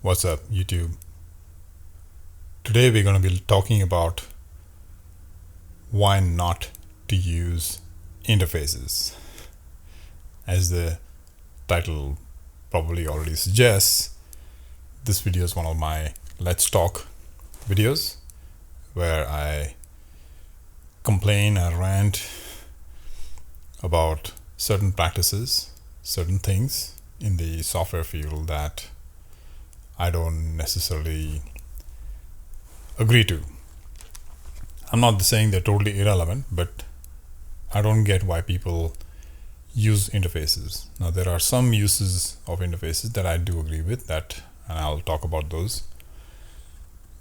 What's up, YouTube? Today we're going to be talking about why not to use interfaces. As the title probably already suggests, this video is one of my Let's Talk videos where I complain and rant about certain practices, certain things in the software field that I don't necessarily agree to. I'm not saying they're totally irrelevant, but I don't get why people use interfaces. Now, there are some uses of interfaces that I do agree with, and I'll talk about those.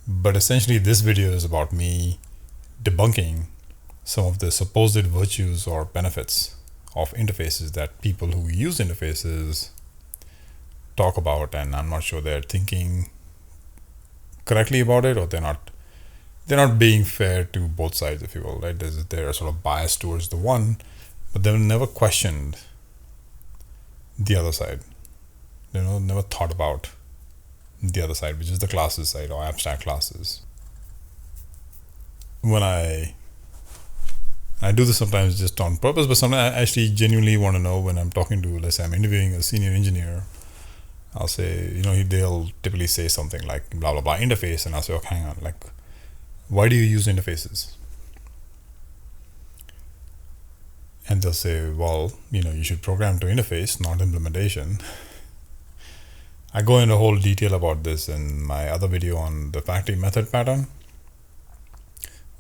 But essentially, this video is about me debunking some of the supposed virtues or benefits of interfaces that people who use interfaces talk about, and I'm not sure they're thinking correctly about it, or they're not being fair to both sides, if you will, right? They're sort of biased towards the one, but they've never questioned the other side. Never thought about the other side, which is the classes side or abstract classes. When I do this sometimes just on purpose, but sometimes I actually genuinely want to know when I'm talking to, let's say I'm interviewing a senior engineer, I'll say, they'll typically say something like blah, blah, blah, interface. And I'll say, okay, hang on, like, why do you use interfaces? And they'll say, well, you should program to interface, not implementation. I go into whole detail about this in my other video on the factory method pattern.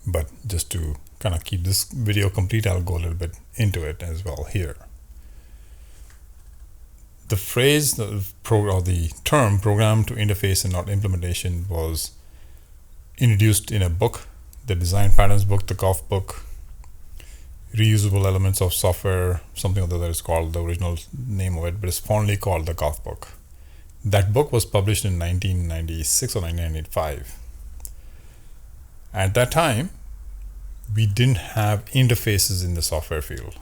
But just to kind of keep this video complete, I'll go a little bit into it as well here. The phrase or the term program to interface and not implementation was introduced in a book, the design patterns book, the golf book, reusable elements of software, something other that is called the original name of it, but it's fondly called the golf book. That book was published in 1996 or 1995. At that time, we didn't have interfaces in the software field.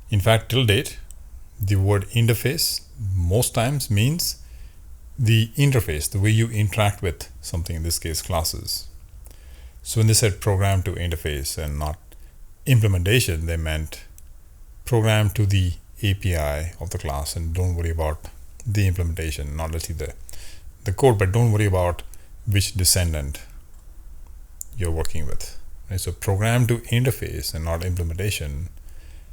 In fact, till date, the word interface most times means the interface, the way you interact with something, in this case classes. So when they said program to interface and not implementation, they meant program to the API of the class and don't worry about the implementation, not necessarily the code, but don't worry about which descendant you're working with. Right? So program to interface and not implementation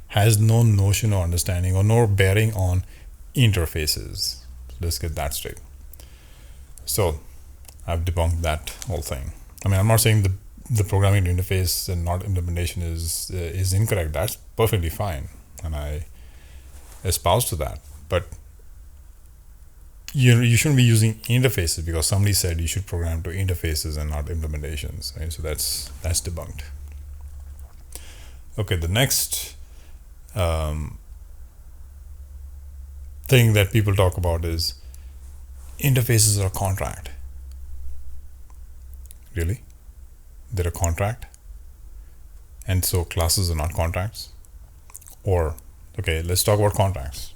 has no notion or understanding or no bearing on interfaces. Let's get that straight. So I've debunked that whole thing. I mean, I'm not saying the programming interface and not implementation is incorrect. That's perfectly fine, and I espouse to that. But you shouldn't be using interfaces because somebody said you should program to interfaces and not implementations. Right? So that's debunked. Okay, the next thing that people talk about is interfaces are a contract. Really? They're a contract? And so classes are not contracts? Or, okay, let's talk about contracts.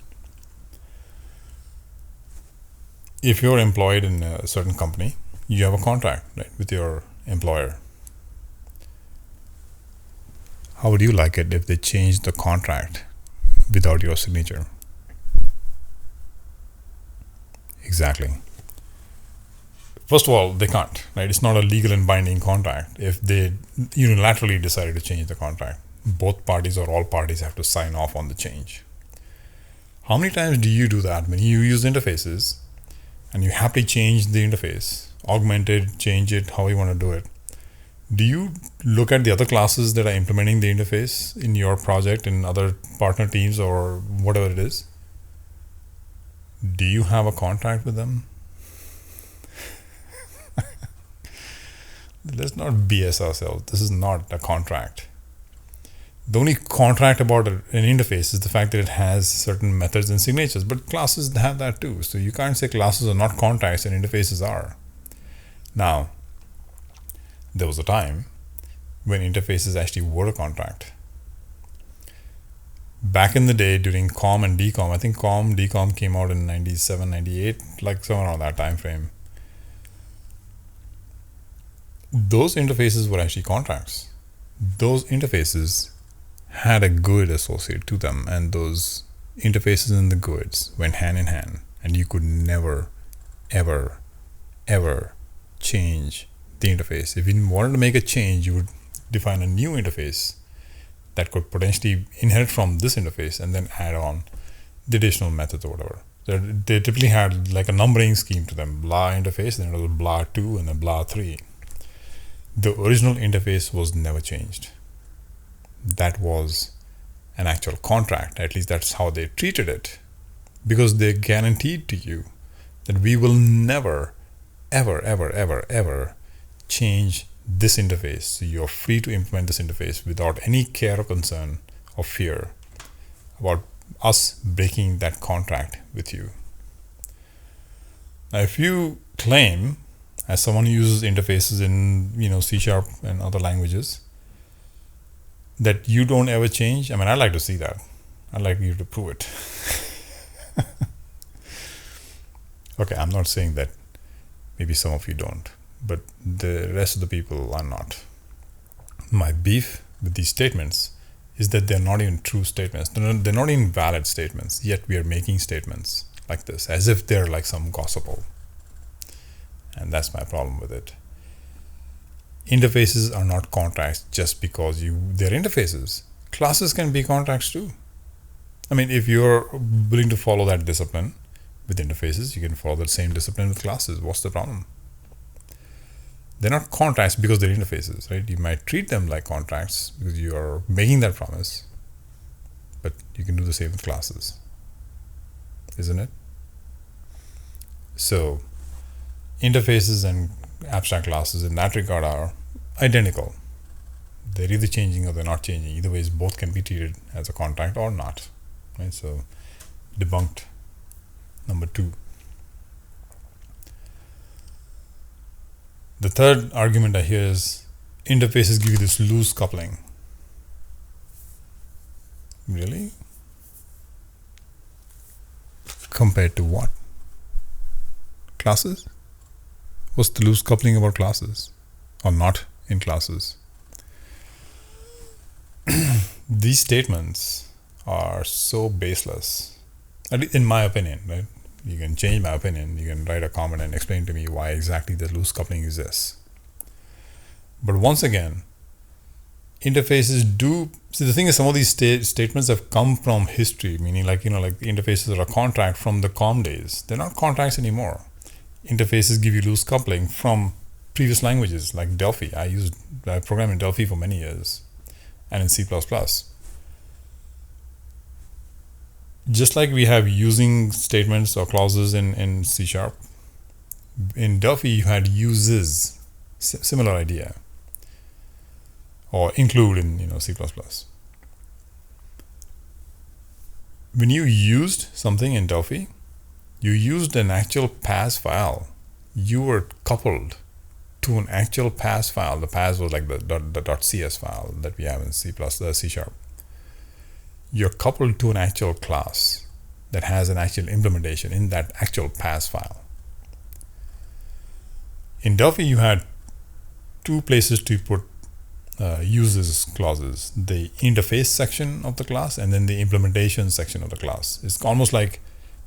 If you're employed in a certain company, you have a contract, right, with your employer. How would you like it if they changed the contract without your signature? Exactly. First of all, they can't, right? It's not a legal and binding contract. If they unilaterally decided to change the contract, both parties or all parties have to sign off on the change. How many times do you do that when you use interfaces and you happily change the interface, augment it, change it, how you want to do it? Do you look at the other classes that are implementing the interface in your project and other partner teams or whatever it is? Do you have a contract with them? Let's not BS ourselves. This is not a contract. The only contract about an interface is the fact that it has certain methods and signatures, but classes have that too. So you can't say classes are not contracts and interfaces are. Now, there was a time when interfaces actually were a contract. Back in the day during COM and DCOM, I think DCOM came out in 97, 98, like somewhere around that time frame. Those interfaces were actually contracts. Those interfaces had a GUID associated to them, and those interfaces and the GUIDs went hand in hand, and you could never, ever, ever change the interface. If you wanted to make a change, you would define a new interface that could potentially inherit from this interface and then add on the additional methods or whatever. They typically had like a numbering scheme to them, blah interface, then it was blah 2 and then blah 3. The original interface was never changed. That was an actual contract. At least that's how they treated it, because they guaranteed to you that we will never, ever, ever, ever, ever change this interface. So you're free to implement this interface without any care or concern or fear about us breaking that contract with you. Now, if you claim, as someone who uses interfaces in C# and other languages, that you don't ever change, I mean, I'd like to see that. I'd like you to prove it. Okay, I'm not saying that maybe some of you don't, but the rest of the people are not. My beef with these statements is that they're not even true statements. They're not even valid statements, yet we are making statements like this, as if they're like some gospel. And that's my problem with it. Interfaces are not contracts just because they're interfaces. Classes can be contracts too. I mean, if you're willing to follow that discipline with interfaces, you can follow the same discipline with classes. What's the problem? They're not contracts because they're interfaces, right? You might treat them like contracts because you are making that promise, but you can do the same with classes, isn't it? So, interfaces and abstract classes in that regard are identical. They're either changing or they're not changing. Either ways, both can be treated as a contract or not. Right? So, debunked. Number 2. The third argument I hear is interfaces give you this loose coupling. Really? Compared to what? Classes? What's the loose coupling about classes? Or not in classes? These statements are so baseless, in my opinion, right? You can change my opinion. You can write a comment and explain to me why exactly the loose coupling exists. But once again, interfaces do. See, the thing is, some of these statements have come from history, meaning like interfaces are a contract from the COM days. They're not contracts anymore. Interfaces give you loose coupling from previous languages like Delphi. I programmed in Delphi for many years, and in C++. Just like we have using statements or clauses in C#, in Delphi you had uses, similar idea, or include in C++. When you used something in Delphi, you used an actual pass file. You were coupled to an actual pass file. The pass was like the .cs file that we have in C++, C#. You're coupled to an actual class that has an actual implementation in that actual pass file. In Delphi, you had 2 places to put uses clauses: the interface section of the class and then the implementation section of the class. It's almost like,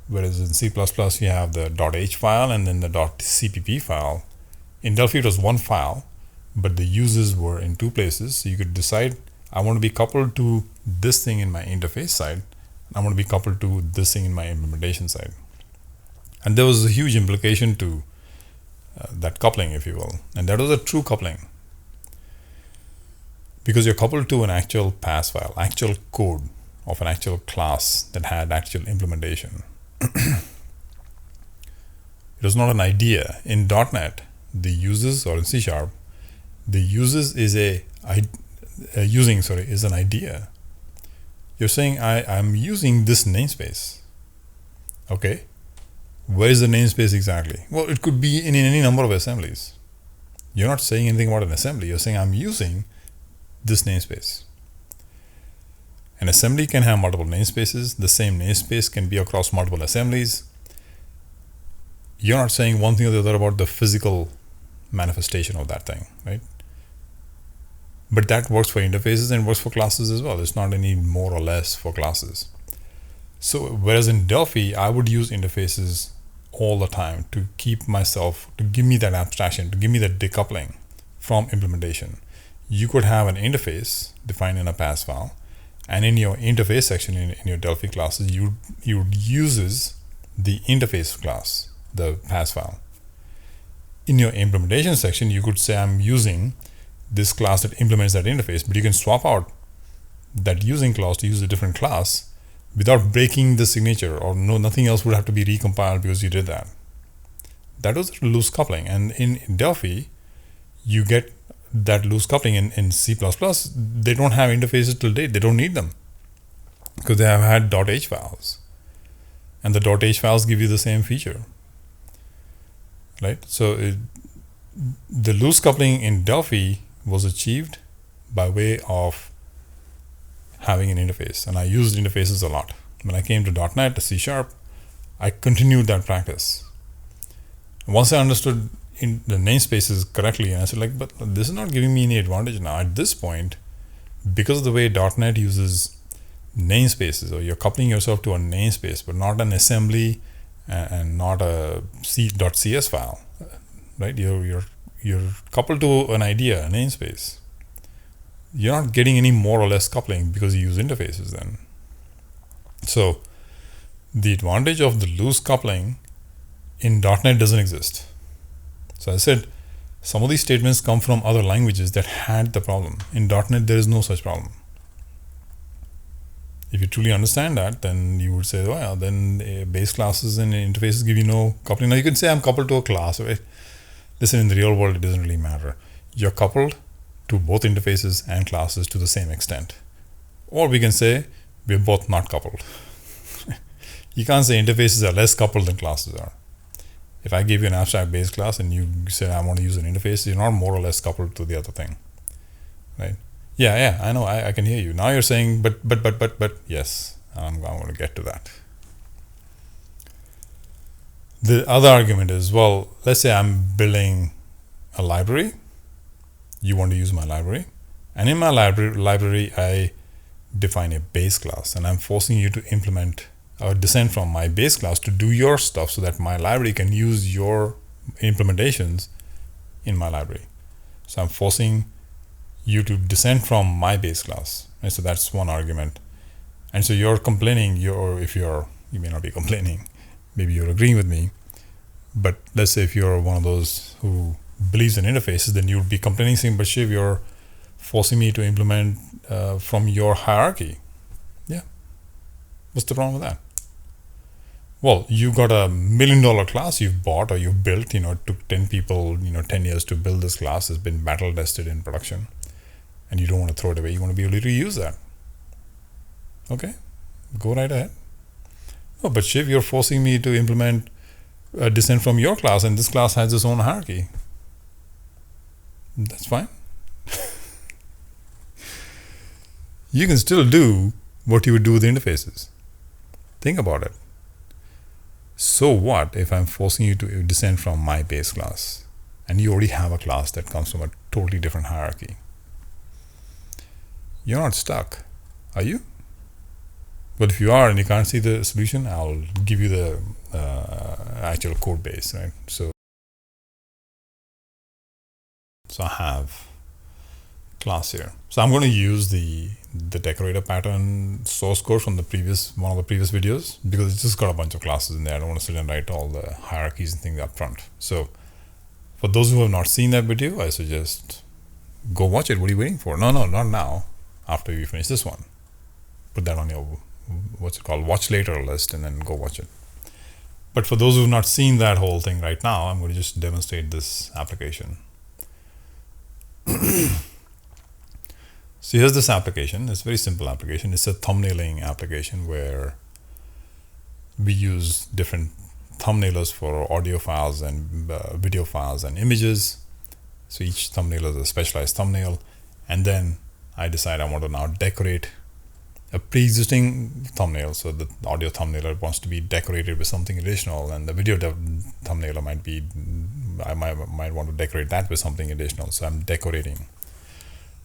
whereas in C++ you have the .h file and then the .cpp file. In Delphi it was one file, but the uses were in 2 places. So you could decide, I want to be coupled to this thing in my interface side. I want to be coupled to this thing in my implementation side. And there was a huge implication to that coupling, if you will. And that was a true coupling. Because you're coupled to an actual pass file, actual code of an actual class that had actual implementation. It was not an idea. In .NET, the uses, or in C#, the uses is is an idea. You're saying I'm using this namespace. Okay. Where is the namespace exactly? Well, it could be in any number of assemblies. You're not saying anything about an assembly. You're saying I'm using this namespace. An assembly can have multiple namespaces. The same namespace can be across multiple assemblies. You're not saying one thing or the other about the physical manifestation of that thing, right? But that works for interfaces and works for classes as well. It's not any more or less for classes. So whereas in Delphi, I would use interfaces all the time to keep myself, to give me that abstraction, to give me that decoupling from implementation. You could have an interface defined in a pass file, and in your interface section in your Delphi classes, you uses the interface class, the pass file. In your implementation section, you could say I'm using this class that implements that interface, but you can swap out that using clause to use a different class without breaking the signature, or nothing else would have to be recompiled because you did that. That was loose coupling, and in Delphi, you get that loose coupling. In C++, they don't have interfaces till date. They don't need them because they have had .h files, and the .h files give you the same feature, right? So the loose coupling in Delphi was achieved by way of having an interface, and I used interfaces a lot. When I came to .NET, to C#, I continued that practice. Once I understood in the namespaces correctly, and I said, like, but this is not giving me any advantage now. At this point, because of the way .NET uses namespaces, or you're coupling yourself to a namespace, but not an assembly and not a .cs file, right? You're coupled to an idea, a namespace. You're not getting any more or less coupling because you use interfaces then. So the advantage of the loose coupling in .NET doesn't exist. So I said, some of these statements come from other languages that had the problem. In .NET, there is no such problem. If you truly understand that, then you would say, well, then base classes and interfaces give you no coupling. Now you can say I'm coupled to a class, right? Listen, in the real world, it doesn't really matter. You're coupled to both interfaces and classes to the same extent. Or we can say we're both not coupled. You can't say interfaces are less coupled than classes are. If I give you an abstract base class and you say I want to use an interface, you're not more or less coupled to the other thing, right? Yeah, I know, I can hear you. Now you're saying, but, yes, I'm going to get to that. The other argument is, well, let's say I'm building a library. You want to use my library. And in my library, I define a base class, and I'm forcing you to implement or descend from my base class to do your stuff so that my library can use your implementations in my library. So I'm forcing you to descend from my base class. And so that's one argument. And so you're complaining, you may not be complaining, maybe you're agreeing with me, but let's say if you're one of those who believes in interfaces, then you'd be complaining saying, but Shiv, you're forcing me to implement from your hierarchy. Yeah. What's the problem with that? Well, you got a $1 million class you've bought or you've built, it took 10 people, 10 years to build this class, has been battle tested in production, and you don't want to throw it away. You want to be able to reuse that. Okay, go right ahead. Oh, but Shiv, you're forcing me to implement descent from your class, and this class has its own hierarchy. That's fine. You can still do what you would do with interfaces. Think about it. So what if I'm forcing you to descend from my base class and you already have a class that comes from a totally different hierarchy? You're not stuck, are you? But if you are and you can't see the solution, I'll give you the actual code base, right? So I have class here. So I'm going to use the decorator pattern source code from one of the previous videos, because it's just got a bunch of classes in there. I don't want to sit and write all the hierarchies and things up front. So for those who have not seen that video, I suggest go watch it. What are you waiting for? No, not now. After you finish this one, put that on your watch later list and then go watch it. But for those who have not seen that whole thing right now, I'm going to just demonstrate this application. So here's this application. It's a very simple application. It's a thumbnailing application where we use different thumbnailers for audio files and video files and images. So each thumbnail is a specialized thumbnail. And then I decide I want to now decorate a pre-existing thumbnail. So the audio thumbnailer wants to be decorated with something additional, and the video thumbnailer might be, I might want to decorate that with something additional. So I'm decorating.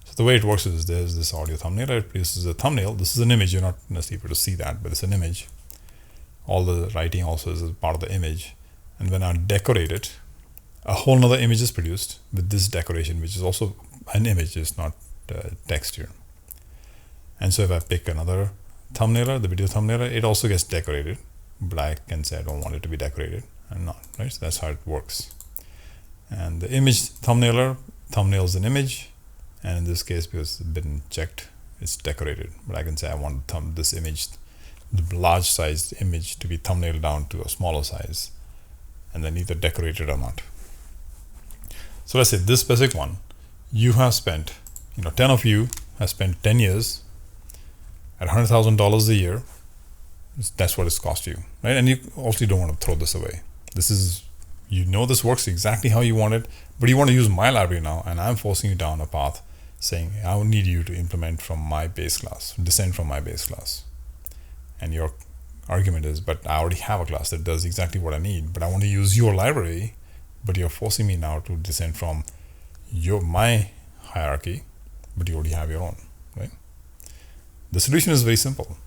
So the way it works is there's this audio thumbnailer. It produces a thumbnail. This is an image. You're not necessarily able to see that, but it's an image. All the writing also is a part of the image. And when I decorate it, a whole nother image is produced with this decoration, which is also an image, it's not text here. And so if I pick another thumbnailer, the video thumbnailer, it also gets decorated, but I can say I don't want it to be decorated and not, right? So that's how it works. And the image thumbnailer thumbnails an image, and in this case, because it's been checked, it's decorated. But I can say I want this image, the large sized image, to be thumbnailed down to a smaller size, and then either decorated or not. So let's say this specific one, you have spent, 10 of you have spent 10 years at $100,000 a year. That's what it's cost you, right? And you also don't want to throw this away. This is, this works exactly how you want it, but you want to use my library now, and I'm forcing you down a path saying, I will need you to implement from my base class, descend from my base class. And your argument is, but I already have a class that does exactly what I need, but I want to use your library, but you're forcing me now to descend from my hierarchy, but you already have your own, right? The solution is very simple.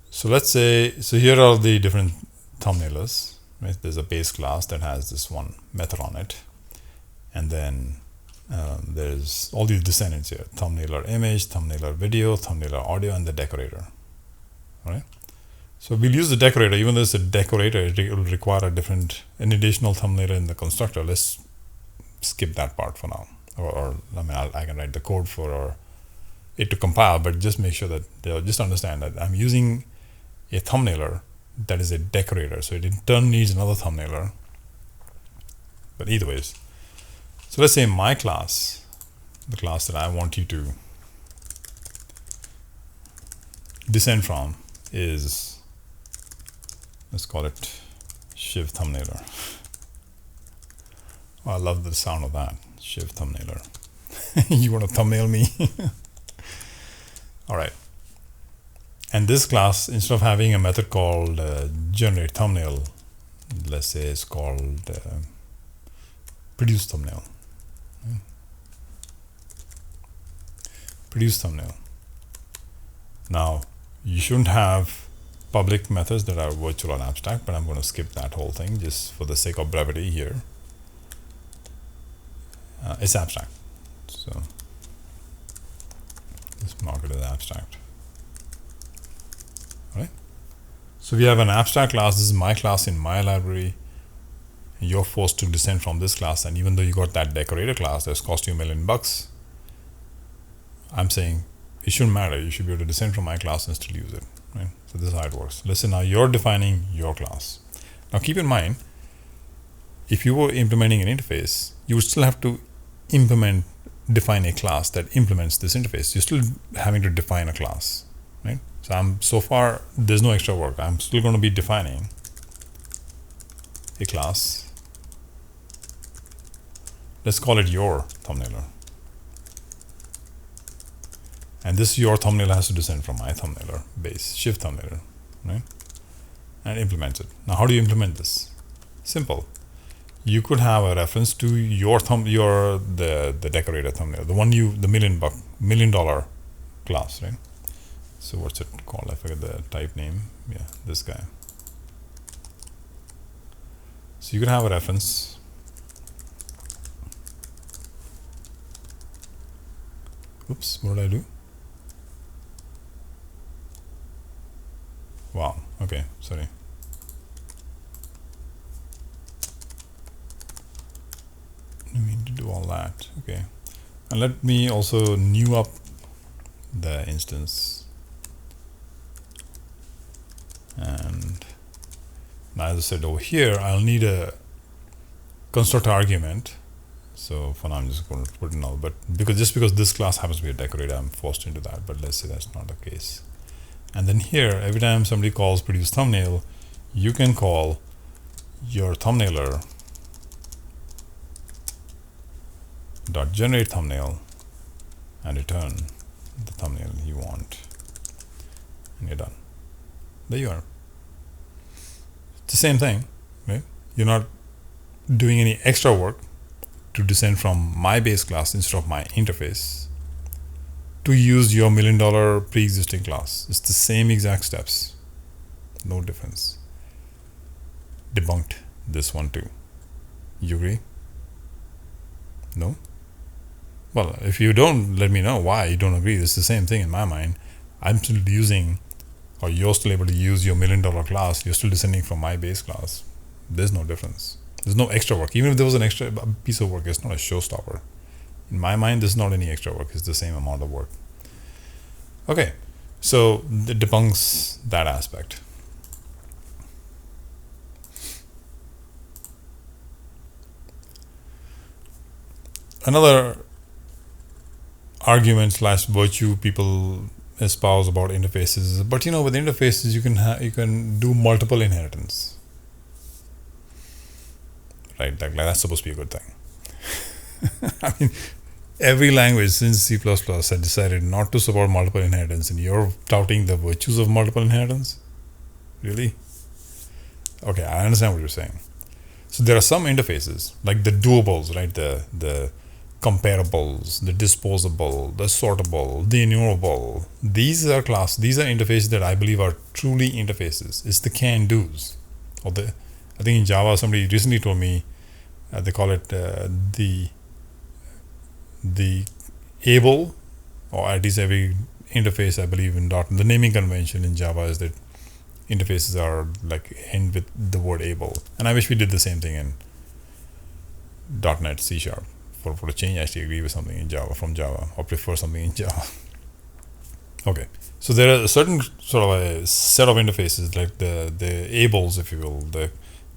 So let's say, here are the different thumbnailers, right? There's a base class that has this one method on it, and then there's all these descendants here: thumbnailer image, thumbnailer video, thumbnailer audio, and the decorator, right? So we'll use the decorator. Even though it's a decorator, it will require an additional thumbnailer in the constructor. Let's skip that part for now. I can write the code for it to compile, but just make sure that they'll just understand that I'm using a thumbnailer that is a decorator. So it in turn needs another thumbnailer. But either ways. So let's say my class, the class that I want you to descend from is, let's call it Shiv thumbnailer. Oh, I love the sound of that, Shiv thumbnailer. You want to thumbnail me? All right. And this class, instead of having a method called generate thumbnail, let's say it's called produce thumbnail. Produce thumbnail. Now, you shouldn't have public methods that are virtual and abstract, but I'm going to skip that whole thing just for the sake of brevity here. It's abstract. So let's mark it as abstract. All right. So we have an abstract class. This is my class in my library. You're forced to descend from this class, and even though you got that decorator class that's cost you $1 million, I'm saying it shouldn't matter. You should be able to descend from my class and still use it. Right? So this is how it works. Listen, now you're defining your class. Now keep in mind, if you were implementing an interface, you would still have to define a class that implements this interface. You're still having to define a class, right? So far there's no extra work. I'm still going to be defining a class. Let's call it your thumbnailer. And this your thumbnailer has to descend from my thumbnailer base, Shiv thumbnailer, right? And implement it. Now, how do you implement this? Simple. You could have a reference to the decorator thumbnail, the $1 million class, right? So what's it called? I forget the type name. Yeah, this guy. So you can have a reference. Oops, what did I do? Wow, okay, sorry. I mean to do all that, okay. And let me also new up the instance. And now, as I said over here, I'll need a constructor argument. So for now, I'm just going to put null, but because this class happens to be a decorator, I'm forced into that. But let's say that's not the case. And then here, every time somebody calls produce thumbnail, you can call your thumbnailer dot generate thumbnail and return the thumbnail you want, and you're done. There you are. It's the same thing, right? You're not doing any extra work to descend from my base class instead of my interface to use your $1 million pre-existing class. It's the same exact steps. No difference. Debunked this one too. You agree? No? Well, if you don't, let me know why you don't agree. It's the same thing in my mind. I'm still using, or you're still able to use your $1 million class. You're still descending from my base class. There's no difference. There's no extra work. Even if there was an extra piece of work, it's not a showstopper. In my mind, there's not any extra work. It's the same amount of work. Okay, so it debunks that aspect. Another argument / virtue people espouse about interfaces, but with interfaces you can do multiple inheritance, right? Like that's supposed to be a good thing. I mean, every language since C++ has decided not to support multiple inheritance, and you're touting the virtues of multiple inheritance? Really? Okay, I understand what you're saying. So there are some interfaces, like the doables, right? The comparables, the disposable, the sortable, the enumerable. These are interfaces that I believe are truly interfaces. It's the can-dos. I think in Java, somebody recently told me they call it the able, or at least every interface I believe in .NET. The naming convention in Java is that interfaces are like end with the word able, and I wish we did the same thing in .NET C#. For a change, I actually agree with something in Java from Java, or prefer something in Java. Okay, so there are a certain sort of a set of interfaces, like the ables, if you will, the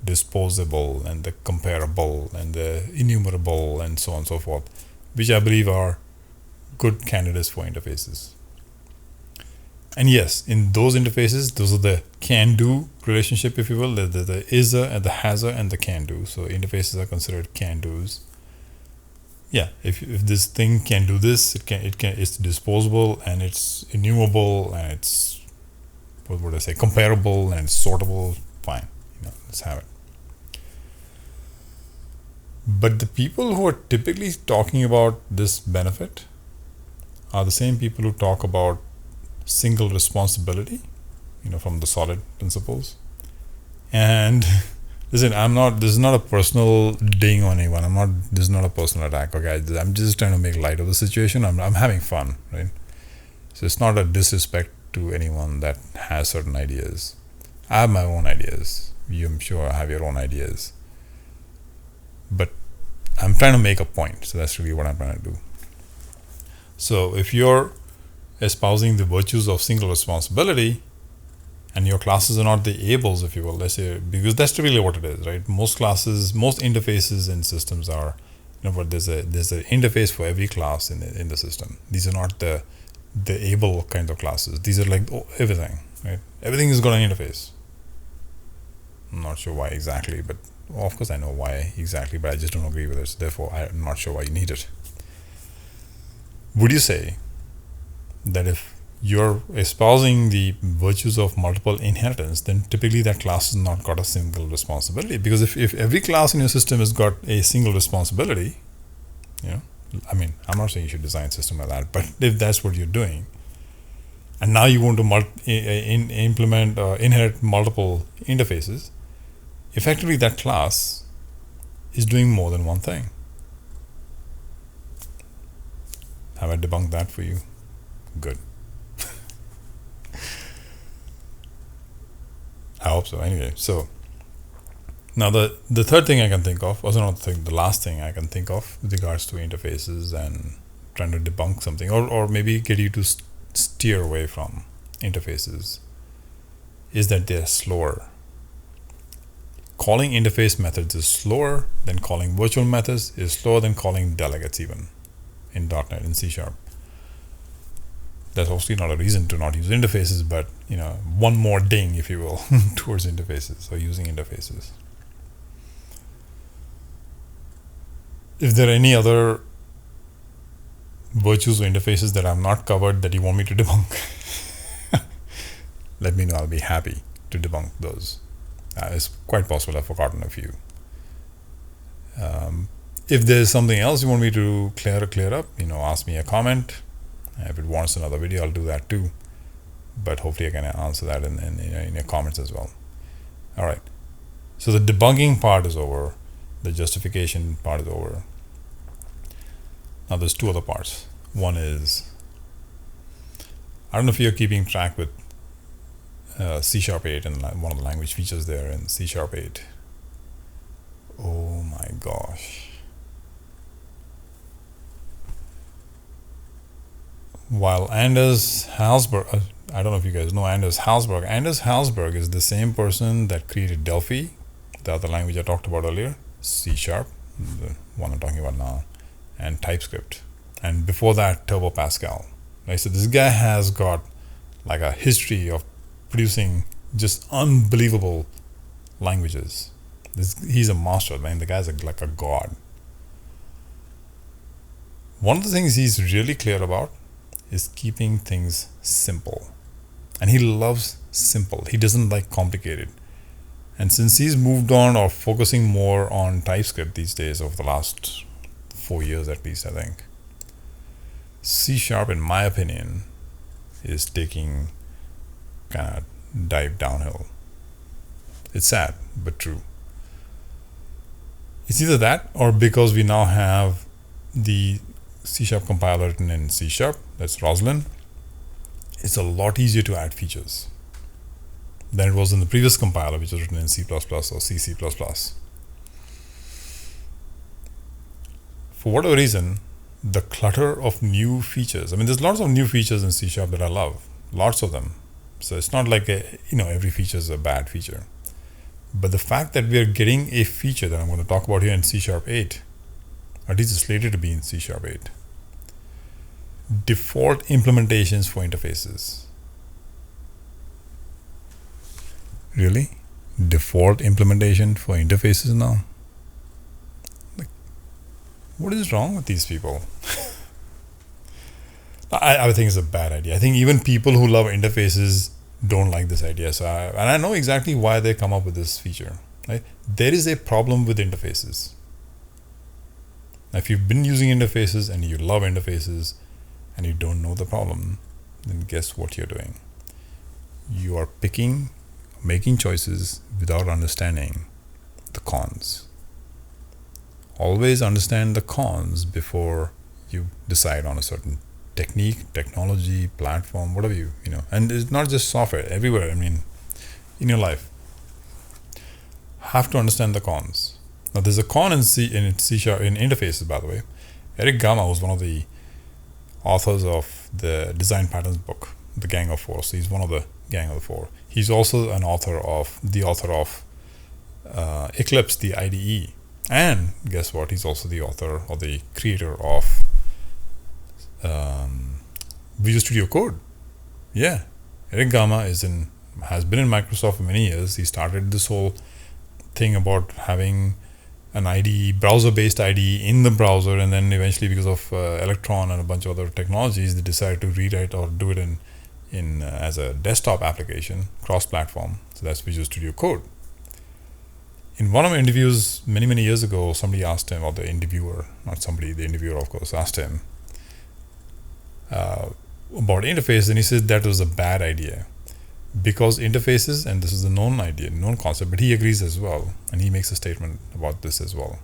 disposable and the comparable and the enumerable and so on and so forth, which I believe are good candidates for interfaces. And yes, in those interfaces, those are the can-do relationship, if you will, the is-a and the has-a and the can-do. So interfaces are considered can-dos. Yeah, if this thing can do this, it's disposable and it's enumerable and it's, what would I say, comparable and it's sortable. Fine, let's have it. But the people who are typically talking about this benefit are the same people who talk about single responsibility, from the solid principles. And listen, this is not a personal ding on anyone. This is not a personal attack. Okay, I'm just trying to make light of the situation. I'm having fun, right? So it's not a disrespect to anyone that has certain ideas. I have my own ideas. You, I'm sure, have your own ideas. But I'm trying to make a point. So that's really what I'm trying to do. So if you're espousing the virtues of single responsibility, and your classes are not the ables, if you will, let's say, because that's really what it is, right? Most classes, most interfaces in systems are, there's an interface for every class in the system. These are not the able kind of classes. These are like everything, right? Everything has got an interface. I'm not sure why exactly, but of course I know why exactly, but I just don't agree with it. So therefore, I'm not sure why you need it. Would you say that if you're espousing the virtues of multiple inheritance, then typically that class has not got a single responsibility? Because if every class in your system has got a single responsibility, I mean, I'm not saying you should design a system like that, but if that's what you're doing, and now you want to implement or inherit multiple interfaces, effectively that class is doing more than one thing. Have I debunked that for you? Good. I hope so. Anyway, so now the third thing I can think of, the last thing I can think of with regards to interfaces and trying to debunk something, or maybe get you to steer away from interfaces, is that they're slower. Calling interface methods is slower than calling virtual methods, is slower than calling delegates even in .NET and C#. That's obviously not a reason to not use interfaces, but one more ding, if you will, towards interfaces or using interfaces. If there are any other virtues of interfaces that I've not covered that you want me to debunk, let me know. I'll be happy to debunk those. It's quite possible I've forgotten a few. If there's something else you want me to clear up, ask me a comment. If it wants another video, I'll do that too. But hopefully I can answer that in your comments as well. All right. So the debunking part is over. The justification part is over. Now there's two other parts. One is, I don't know if you're keeping track with C#8 and one of the language features there in C#8. Oh my gosh. While Anders Hallberg, I don't know if you guys know Anders Hallberg. Anders Hallberg is the same person that created Delphi, the other language I talked about earlier, C#, the one I'm talking about now, and TypeScript. And before that, Turbo Pascal. Right? So this guy has got like a history of producing just unbelievable languages. He's a master, man. The guy's like a god. One of the things he's really clear about is keeping things simple. And he loves simple. He doesn't like complicated. And since he's moved on or focusing more on TypeScript these days, over the last 4 years at least, I think, C#, in my opinion, is taking kind of dive downhill. It's sad, but true. It's either that or because we now have the C# compiler written in C#, that's Roslyn, it's a lot easier to add features than it was in the previous compiler, which was written in C++ or C++. For whatever reason, the clutter of new features, there's lots of new features in C# that I love, lots of them. So it's not like every feature is a bad feature. But the fact that we are getting a feature that I'm going to talk about here in C#8, or at least it's slated to be in C#8, default implementations for interfaces. Really? Default implementation for interfaces now? Like, what is wrong with these people? I think it's a bad idea. I think even people who love interfaces don't like this idea. And I know exactly why they come up with this feature. Right? There is a problem with interfaces. Now, if you've been using interfaces and you love interfaces and you don't know the problem, then guess what you're doing? You are making choices without understanding the cons. Always understand the cons before you decide on a certain technique, technology, platform, whatever and it's not just software, everywhere, in your life. Have to understand the cons. Now there's a con in C# in interfaces, by the way. Eric Gama was one of the authors of the Design Patterns book, The Gang of Four. So he's one of the Gang of the Four. He's also the author of Eclipse, the IDE. And guess what? He's also the author or the creator of Visual Studio Code. Yeah, Eric Gama has been in Microsoft for many years. He started this whole thing about having an IDE, browser-based IDE in the browser, and then eventually, because of Electron and a bunch of other technologies, they decided to rewrite or do it in as a desktop application, cross-platform. So that's Visual Studio Code. In one of my interviews many years ago, somebody asked him, or the interviewer, the interviewer of course, asked him about interface, and he said that was a bad idea because interfaces, and this is a known idea, known concept, but he agrees as well, and he makes a statement about this as well.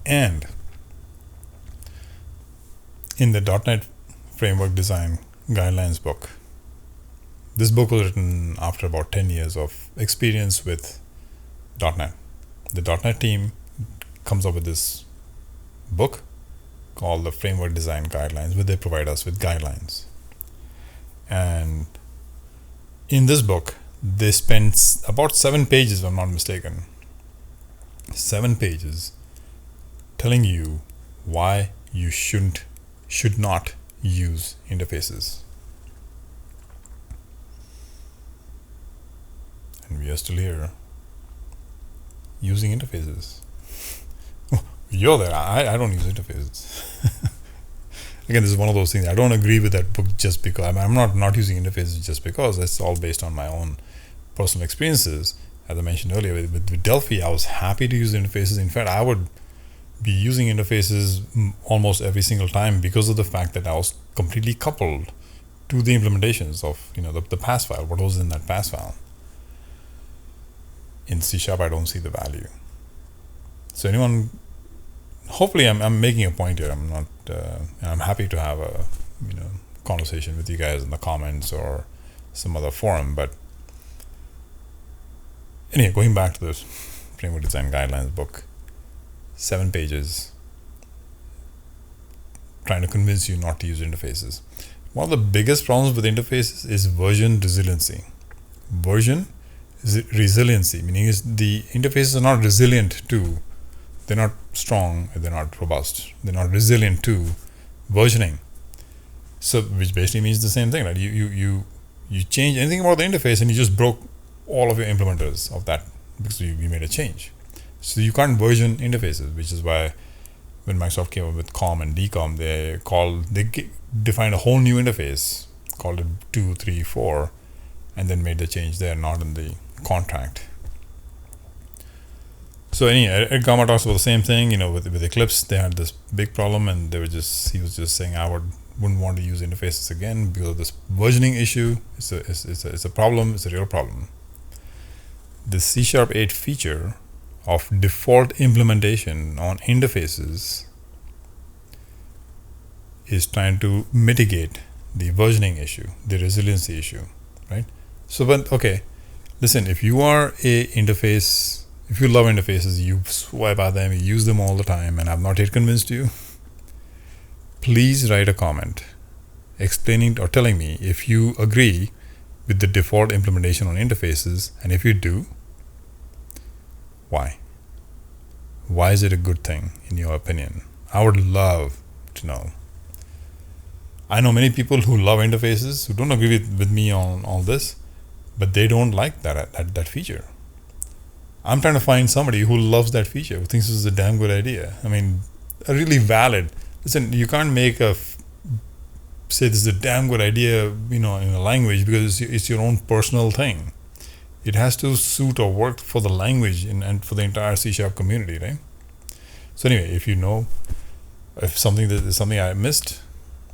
And in the .NET Framework Design Guidelines book, this book was written after about 10 years of experience with .NET. The .NET team comes up with this book called the Framework Design Guidelines, where they provide us with guidelines. And in this book, they spend about 7 pages, if I'm not mistaken, 7 pages telling you why you should not use interfaces. And we are still here using interfaces. You're there. I don't use interfaces. again, this is one of those things. I don't agree with that book just because I'm not using interfaces just because. It's all based on my own personal experiences. As I mentioned earlier, with Delphi, I was happy to use interfaces. In fact, I would be using interfaces almost every single time because of the fact that I was completely coupled to the implementations of the pass file, what was in that pass file. In C#, I don't see the value. So anyone, hopefully, I'm making a point here. I'm not. I'm happy to have a conversation with you guys in the comments or some other forum. But anyway, going back to this Framework Design Guidelines book, 7 pages, trying to convince you not to use interfaces. One of the biggest problems with interfaces is version resiliency. Version resiliency, meaning the interfaces are not resilient to, they're not strong, they're not robust, they're not resilient to versioning. So, which basically means the same thing, right? You change anything about the interface and you just broke all of your implementers of that because you made a change. So you can't version interfaces, which is why when Microsoft came up with COM and DCOM, they defined a whole new interface, called it 2, 3, 4, and then made the change there, not in the contract. So anyway, Ed Gama talks about the same thing. With Eclipse, they had this big problem, and he was just saying I wouldn't want to use interfaces again because of this versioning issue. It's a problem. It's a real problem. The C#8 feature of default implementation on interfaces is trying to mitigate the versioning issue, the resiliency issue, right? So, but okay, listen, if you are if you love interfaces, you swipe at them, you use them all the time, and I've not yet convinced you, please write a comment explaining or telling me if you agree with the default implementation on interfaces, and if you do, why? Why is it a good thing in your opinion? I would love to know. I know many people who love interfaces who don't agree with me on all this, but they don't like that feature. I'm trying to find somebody who loves that feature, who thinks this is a damn good idea. I mean, a really valid. Listen, you can't say this is a damn good idea, in a language because it's your own personal thing. It has to suit or work for the language and for the entire C# community, right? So anyway, if something I missed,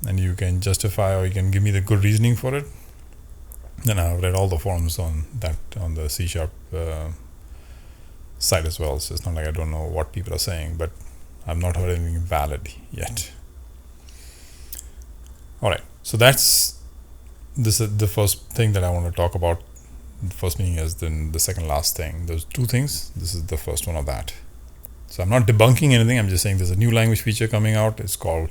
and you can justify or you can give me the good reasoning for it, then I've read all the forums on the C# site as well. So it's not like I don't know what people are saying, but I've not heard anything valid yet. All right, so this is the first thing that I want to talk about. The first meaning is then the second last thing. There's 2 things. This is the first one of that. So I'm not debunking anything. I'm just saying there's a new language feature coming out. It's called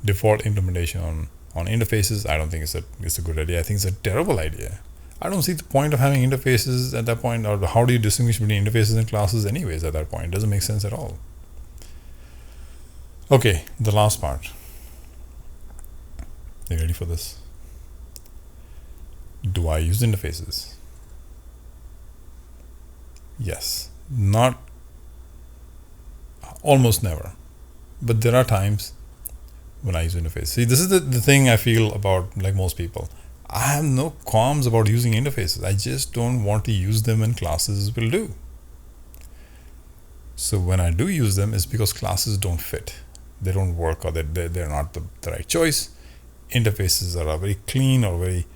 default implementation on interfaces. I don't think it's a good idea. I think it's a terrible idea. I don't see the point of having interfaces at that point, or how do you distinguish between interfaces and classes anyways at that point? It doesn't make sense at all. Okay, the last part. Are you ready for this? Do I use interfaces? Yes. Not almost never. But there are times when I use interface. See, this is the thing I feel about, like most people. I have no qualms about using interfaces. I just don't want to use them when classes will do. So when I do use them, it's because classes don't fit. They don't work, or they're not the right choice. Interfaces are a very clean or very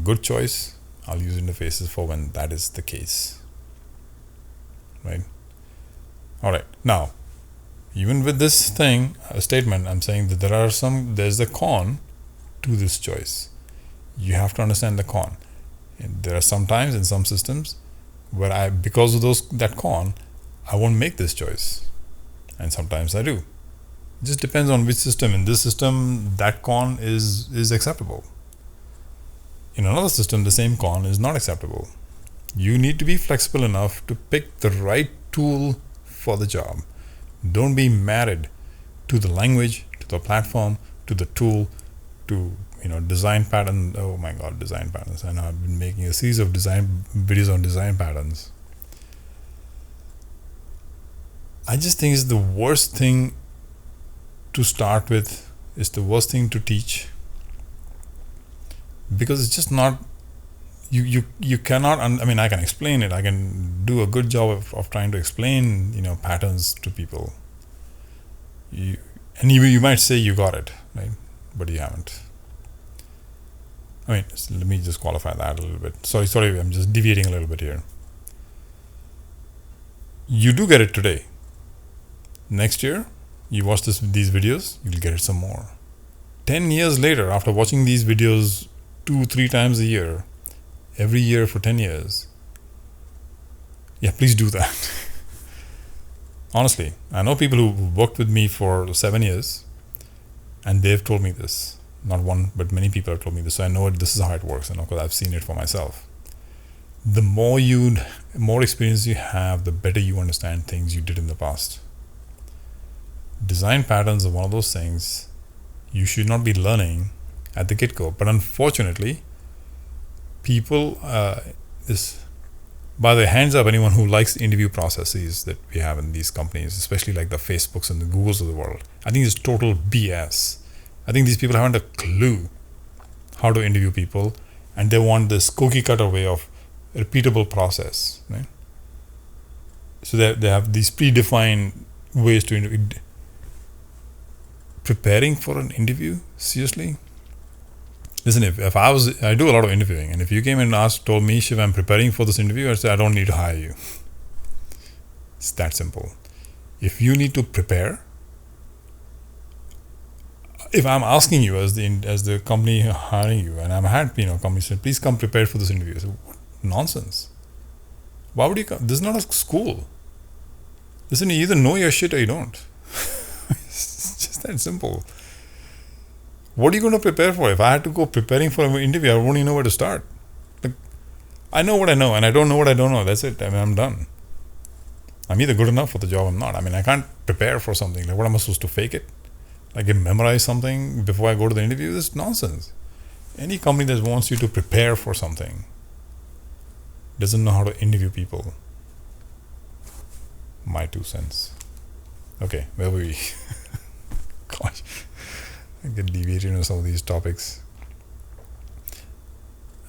good choice. I'll use interfaces for when that is the case. Right? All right. Now, even with this statement, I'm saying that there's a con to this choice. You have to understand the con. And there are some times in some systems where because of that con, I won't make this choice. And sometimes I do. It just depends on which system. In this system, that con is acceptable. In another system, the same con is not acceptable. You need to be flexible enough to pick the right tool for the job. Don't be married to the language, to the platform, to the tool, to design pattern. Oh my God, design patterns. I know I've been making a series of design videos on design patterns. I just think it's the worst thing to start with is the worst thing to teach, because it's just not, you cannot, I mean, I can explain it, I can do a good job of trying to explain, patterns to people. You might say you got it, right? But you haven't. I mean, let me just qualify that a little bit. Sorry, I'm just deviating a little bit here. You do get it today. Next year, you watch these videos, you'll get it some more. 10 years later, after watching these videos 2-3 times a year, every year for 10 years, yeah, please do that. Honestly, I know people who worked with me for 7 years, and they've told me this. Not one, but many people have told me this. So I know this is how it works, because I've seen it for myself. The more experience you have, the better you understand things you did in the past. Design patterns are one of those things you should not be learning at the get-go. But unfortunately, people, by the hands up, anyone who likes interview processes that we have in these companies, especially like the Facebooks and the Googles of the world, I think it's total BS. I think these people haven't a clue how to interview people, and they want this cookie cutter way of repeatable process, right? So they have these predefined ways to interview. Preparing for an interview, seriously? Listen, if I do a lot of interviewing, and if you came and told me, Shiv, I'm preparing for this interview, I'd say I don't need to hire you. It's that simple. If you need to prepare, if I'm asking you as the company hiring you, and I've had companies say, please come prepared for this interview. So, what nonsense. Why would you come? This is not a school. Listen, you either know your shit or you don't. It's just that simple. What are you going to prepare for? If I had to go preparing for an interview, I wouldn't even know where to start. Like, I know what I know, and I don't know what I don't know. That's it. I mean, I'm done. I'm either good enough for the job or I'm not. I mean, I can't prepare for something. Like, what am I supposed to fake it? Like, memorize something before I go to the interview? This is nonsense. Any company that wants you to prepare for something doesn't know how to interview people. My 2 cents. Okay, where were we? Gosh, I get deviated into some of these topics.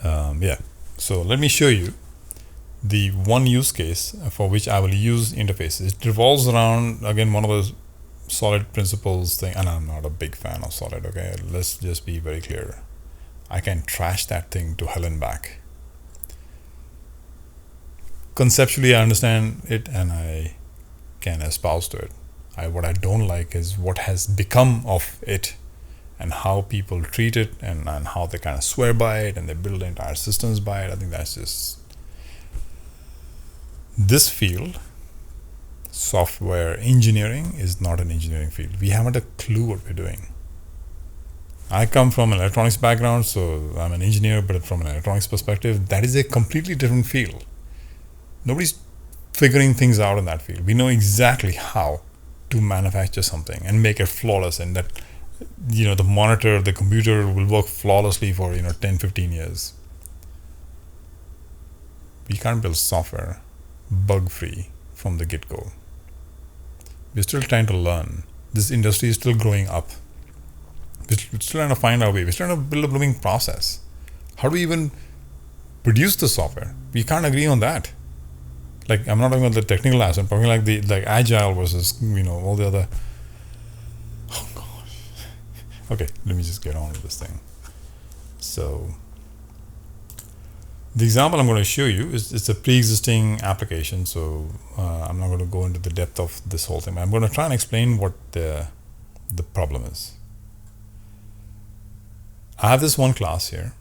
Yeah, so let me show you the one use case for which I will use interfaces. It revolves around, again, one of those solid principles thing, and I'm not a big fan of solid, okay? Let's just be very clear. I can trash that thing to hell and back. Conceptually, I understand it and I can espouse to it. What I don't like is what has become of it and how people treat it and how they kind of swear by it and they build entire systems by it. I think that's just... This field, software engineering, is not an engineering field. We haven't a clue what we're doing. I come from an electronics background, so I'm an engineer, but from an electronics perspective, that is a completely different field. Nobody's figuring things out in that field. We know exactly how to manufacture something and make it flawless, and that the monitor, the computer will work flawlessly for 10-15 years. We can't build software bug free from the get-go. We're still trying to learn. This industry is still growing up. We're still trying to find our way. We're trying to build a blooming process. How do we even produce the software? We can't agree on that. Like, I'm not talking about the technical aspect. I'm talking like agile versus all the other. Oh gosh. Okay, let me just get on with this thing. So the example I'm going to show you is it's a pre-existing application. So I'm not going to go into the depth of this whole thing. I'm going to try and explain what the problem is. I have this one class here.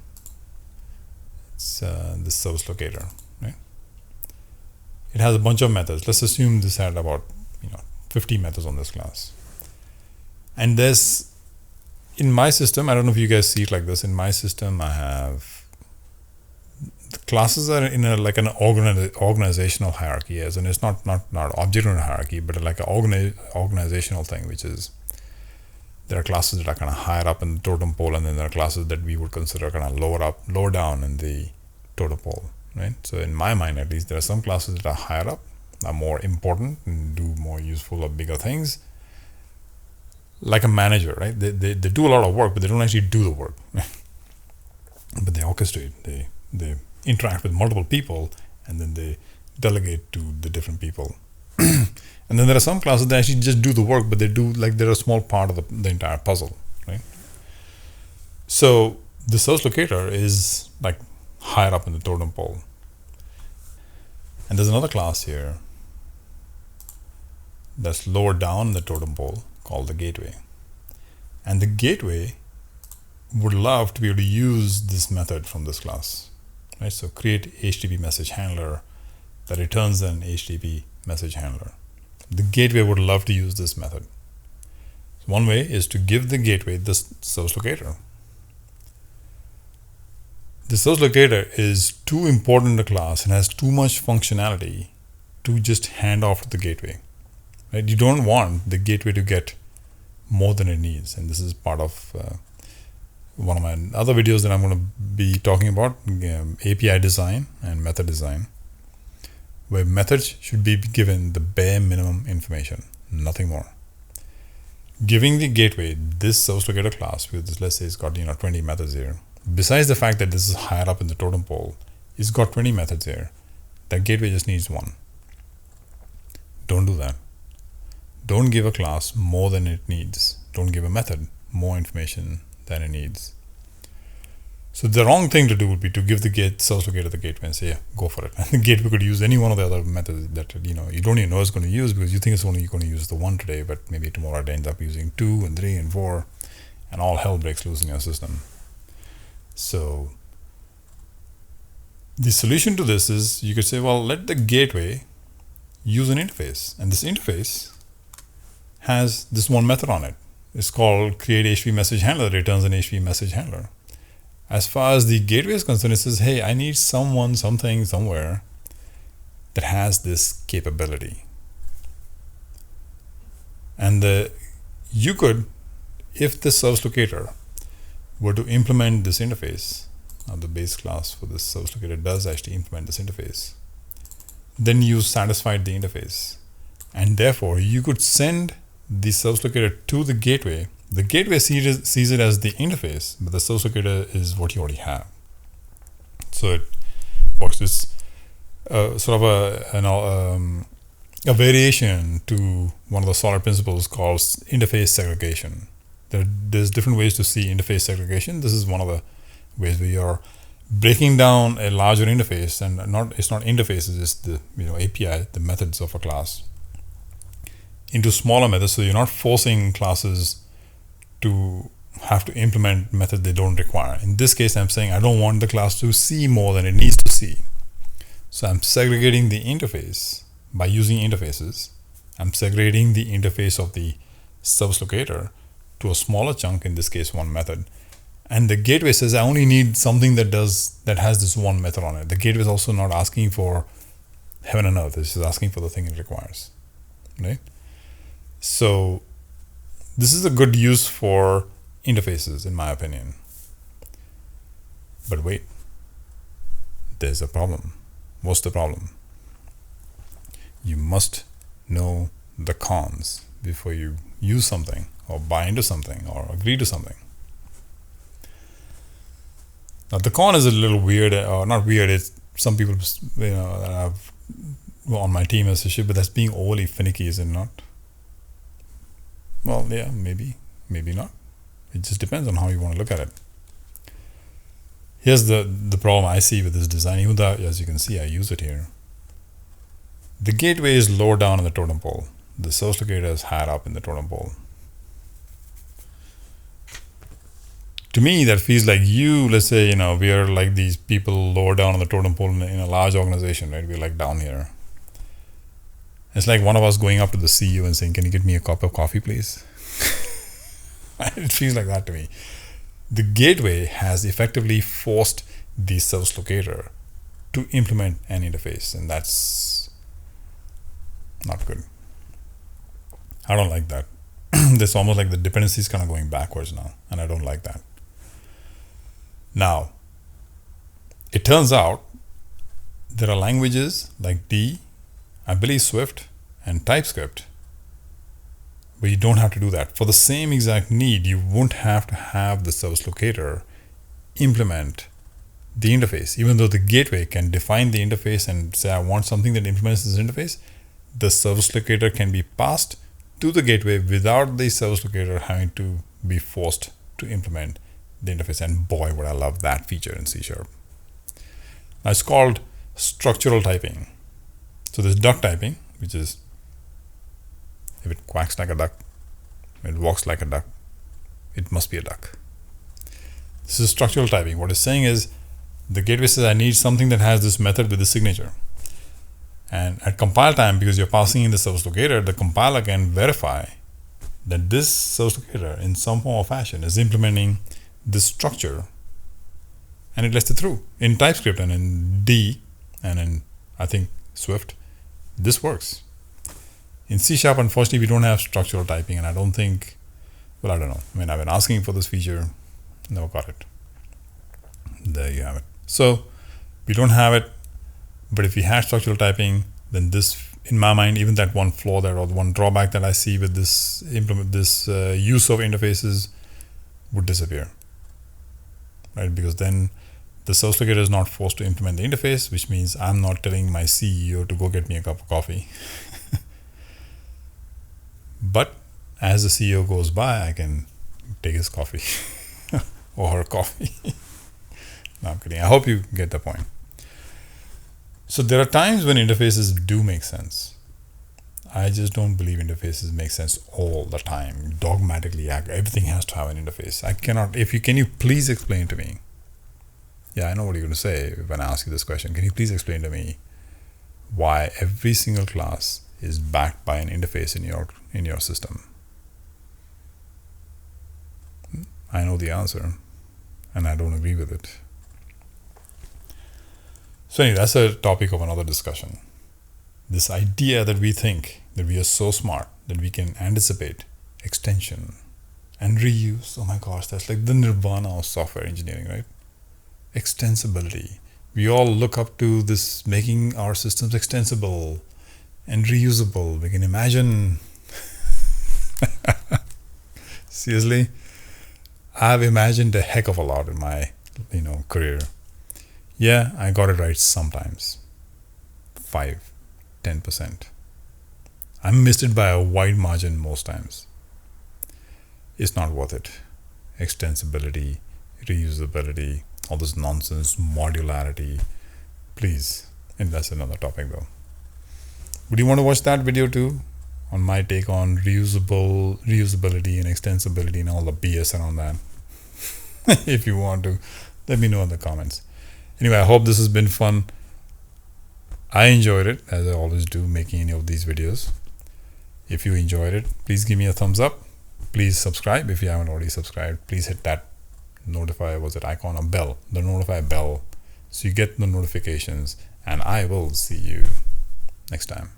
It's this service locator. It has a bunch of methods. Let's assume this had about 50 methods on this class. And there's, in my system, I don't know if you guys see it like this. In my system, I have the classes are in an organizational hierarchy, and it's not object-oriented hierarchy, but like an organizational thing, which is there are classes that are kind of higher up in the totem pole, and then there are classes that we would consider kind of lower down in the totem pole. Right? So in my mind, at least, there are some classes that are higher up, are more important and do more useful or bigger things. like a manager, right? They do a lot of work, but they don't actually do the work. But they orchestrate, they interact with multiple people, and then they delegate to the different people. And then there are some classes that actually just do the work, but they're a small part of the entire puzzle, right? So the source locator is like higher up in the totem pole. And there's another class here that's lower down in the totem pole called the gateway. And the gateway would love to be able to use this method from this class, right? So create HTTP message handler that returns an HTTP message handler. The gateway would love to use this method. So one way is to give the gateway this source locator. The source locator is too important a class and has too much functionality to just hand off to the gateway, right? You don't want the gateway to get more than it needs. And this is part of one of my other videos that I'm going to be talking about, API design and method design, where methods should be given the bare minimum information, nothing more. Giving the gateway this source locator class, because let's say it's got 20 methods here. Besides the fact that this is higher up in the totem pole, it's got 20 methods here. That gateway just needs one. Don't do that. Don't give a class more than it needs. Don't give a method more information than it needs. So the wrong thing to do would be to give the source locator the gateway and say, yeah, go for it. And the gateway could use any one of the other methods that you don't even know it's going to use, because you think it's only going to use the one today, but maybe tomorrow it ends up using 2 and 3 and 4, and all hell breaks loose in your system. So the solution to this is you could say, well, let the gateway use an interface, and this interface has this one method on it. It's called create HTTP message handler that returns an HTTP message handler. As far as the gateway is concerned, it says, hey, I need someone, something, somewhere that has this capability. And you could, if the source locator were to implement this interface, now the base class for this source locator does actually implement this interface, then you satisfied the interface. And therefore, you could send the source locator to the gateway. The gateway sees it as the interface, but the source locator is what you already have. So it works. It's sort of a variation to one of the solid principles called interface segregation. There's different ways to see interface segregation. This is one of the ways where you're breaking down a larger interface, and it's not interfaces, it's the API, the methods of a class, into smaller methods. So you're not forcing classes to have to implement methods they don't require. In this case, I'm saying I don't want the class to see more than it needs to see. So I'm segregating the interface by using interfaces. I'm segregating the interface of the source locator to a smaller chunk, in this case, one method. And the gateway says I only need something that has this one method on it. The gateway is also not asking for heaven and earth. It's just asking for the thing it requires, right? So this is a good use for interfaces, in my opinion. But wait, there's a problem. What's the problem? You must know the cons before you use something or buy into something or agree to something. Now the con is a little weird, or not weird. It's some people that I've on my team as issue, but that's being overly finicky, is it not? Well, yeah, maybe not. It just depends on how you want to look at it. Here's the problem I see with this design, even though, as you can see, I use it here. The gateway is lower down in the totem pole. The source locator is higher up in the totem pole. To me, that feels like let's say, we are like these people lower down on the totem pole in a large organization, right? We're like down here. It's like one of us going up to the CEO and saying, can you get me a cup of coffee, please? It feels like that to me. The gateway has effectively forced the source locator to implement an interface, and that's not good. I don't like that. It's almost like the dependency is kind of going backwards now, and I don't like that. Now, it turns out there are languages like D, I believe Swift, and TypeScript, But you don't have to do that. For the same exact need, you won't have to have the service locator implement the interface. Even though the gateway can define the interface and say, I want something that implements this interface, the service locator can be passed to the gateway without the service locator having to be forced to implement the interface. And boy, would I love that feature in C#. Now it's called structural typing. So there's duck typing, which is if it quacks like a duck, it walks like a duck, it must be a duck. This is structural typing. What it's saying is the gateway says I need something that has this method with the signature. And at compile time, because you're passing in the service locator, the compiler can verify that this service locator in some form or fashion is implementing this structure, and it lets it through. In TypeScript and in D and in, I think, Swift, this works. In C#, unfortunately, we don't have structural typing, and I don't think, well, I don't know. I mean, I've been asking for this feature, never got it. There you have it. So we don't have it, but if we had structural typing, then this, in my mind, even that one flaw there or the one drawback that I see with this use of interfaces would disappear, right? Because then the service locator is not forced to implement the interface, which means I'm not telling my CEO to go get me a cup of coffee. But as the CEO goes by, I can take his coffee or her coffee. No, I'm kidding. I hope you get the point. So there are times when interfaces do make sense. I just don't believe interfaces make sense all the time. Dogmatically, everything has to have an interface. I cannot. Can you please explain to me? Yeah, I know what you're going to say when I ask you this question. Can you please explain to me why every single class is backed by an interface in your system? I know the answer, and I don't agree with it. So anyway, that's a topic of another discussion. This idea that we think that we are so smart that we can anticipate extension and reuse. Oh my gosh, that's like the nirvana of software engineering, right? Extensibility. We all look up to this, making our systems extensible and reusable. We can imagine. Seriously, I've imagined a heck of a lot in my career. Yeah, I got it right sometimes. 5-10%. I missed it by a wide margin most times. It's not worth it. Extensibility, reusability, all this nonsense, modularity. Please. And that's another topic though. Would you want to watch that video too? On my take on reusability and extensibility and all the BS around that. If you want to, let me know in the comments. Anyway, I hope this has been fun. I enjoyed it, as I always do, making any of these videos. If you enjoyed it, please give me a thumbs up. Please subscribe if you haven't already subscribed. Please hit that icon or bell, the notify bell, so you get the notifications. And I will see you next time.